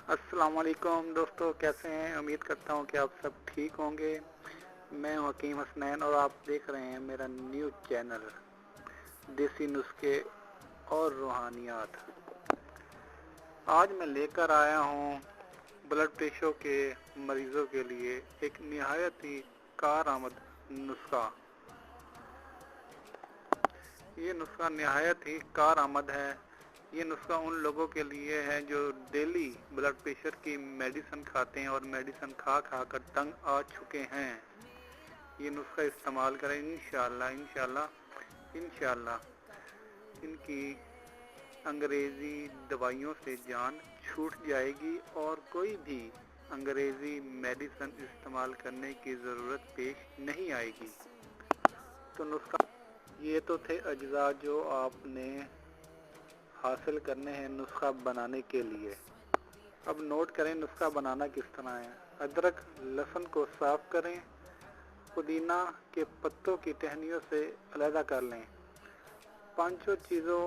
अस्सलाम वालेकुम दोस्तों, कैसे हैं? उम्मीद करता हूं कि आप सब ठीक होंगे। मैं हूं हकीम हसनैन और आप देख रहे हैं मेरा न्यू चैनल देसी नुस्खे और रूहानियात। आज मैं लेकर आया हूं ब्लड प्रेशर के मरीज़ों के लिए एक निहायत ही कारआमद नुस्खा। ये नुस्खा निहायत ही कारआमद है। ये नुस्खा उन लोगों के लिए है जो डेली ब्लड प्रेशर की मेडिसिन खाते हैं और मेडिसिन खा खा कर तंग आ चुके हैं। ये नुस्खा इस्तेमाल करें, इंशाल्लाह इनकी अंग्रेज़ी दवाइयों से जान छूट जाएगी और कोई भी अंग्रेज़ी मेडिसिन इस्तेमाल करने की ज़रूरत पेश नहीं आएगी। तो नुस्खा ये तो थे अज्जा जो आपने हासिल करने हैं नुस्खा बनाने के लिए। अब नोट करें नुस्खा बनाना किस तरह है। अदरक लहसुन को साफ करें, पुदीना के पत्तों की टहनियों से अलग कर लें। पांचों चीज़ों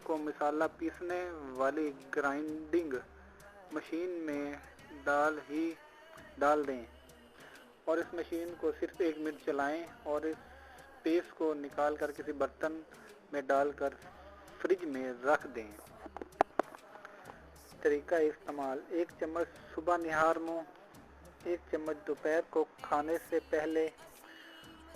को मसाला पीसने वाली ग्राइंडिंग मशीन में डाल दें और इस मशीन को सिर्फ 1 मिनट चलाएं और इस पेस्ट को निकाल कर किसी बर्तन में डालकर फ्रिज में रख दें। तरीका इस्तेमाल: 1 चम्मच सुबह निहार मुँह, 1 चम्मच दोपहर को खाने से पहले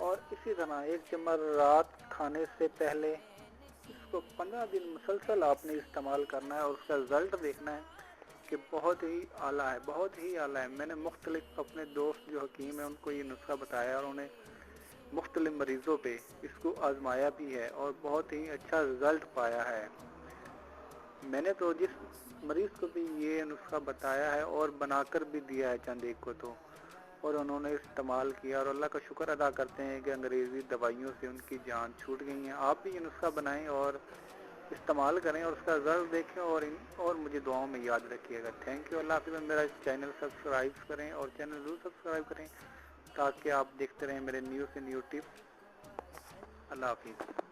और इसी तरह 1 चम्मच रात खाने से पहले। इसको 15 दिन मुसलसल आपने इस्तेमाल करना है और उसका रिज़ल्ट देखना है कि बहुत ही आला है। मैंने मुख्तलिफ अपने दोस्त जो हकीम हैं उनको ये नुस्खा बताया और उन्हें मुख्तलिफ मरीज़ों पे इसको आजमाया भी है और बहुत ही अच्छा रिज़ल्ट पाया है। मैंने तो जिस मरीज़ को भी ये नुस्खा बताया है और बनाकर भी दिया है चंद एक को तो, और उन्होंने इस्तेमाल किया और अल्लाह का शुक्र अदा करते हैं कि अंग्रेज़ी दवाइयों से उनकी जान छूट गई है। आप भी ये नुस्खा बनाएं और इस्तेमाल करें और उसका रिज़ल्ट देखें और मुझे दुआओं में याद रखिएगा। Thank you. अल्लाह हाफ़िज़। मेरा चैनल सब्सक्राइब करें और चैनल ज़रूर सब्सक्राइब करें ताकि आप देखते रहें मेरे न्यू से न्यू टिप्स। अल्लाह हाफ़िज़।